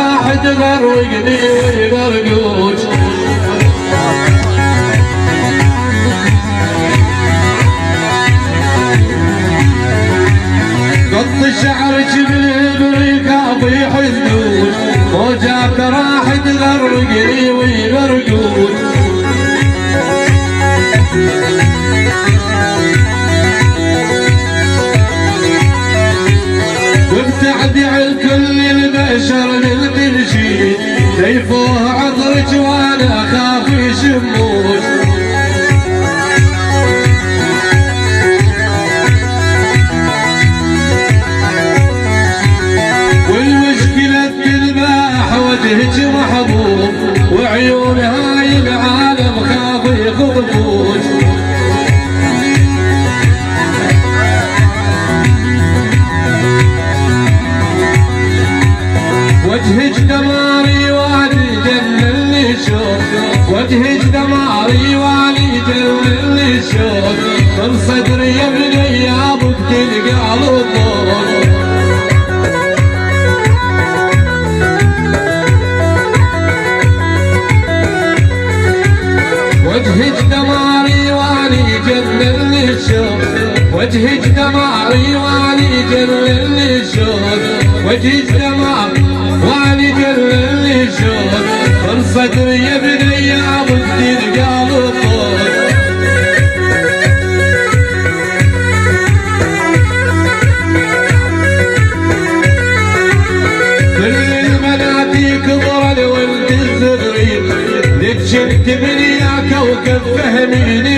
راح تغرقني ويغرقوك. قط شعرك بالبريق في حزنوك، موجات راح تغرقني ويغرقوك. وابتعدي عن كل البشر للتنشيد، سيفوه عطرك وانا اخاف يشموك. والمشكلة تذبح وجهك محبوب، وعيون هاي العالم خاف يخطفوك. وجهك دماري والي جنني شوق، وجهك دماري والي جنني شوق. من صدري يا ابني يا ابوك تلقى الضوء. وجهك دماري والي جنني شوق، وجهك دماري والي جنني شوق. وجهك دماري والي جنني شوق. من صدري يا ابني يا ابوك تلقى الضوء. كل البنات يكبر الولد الصغير، لك شلت من يا كوكب فهميني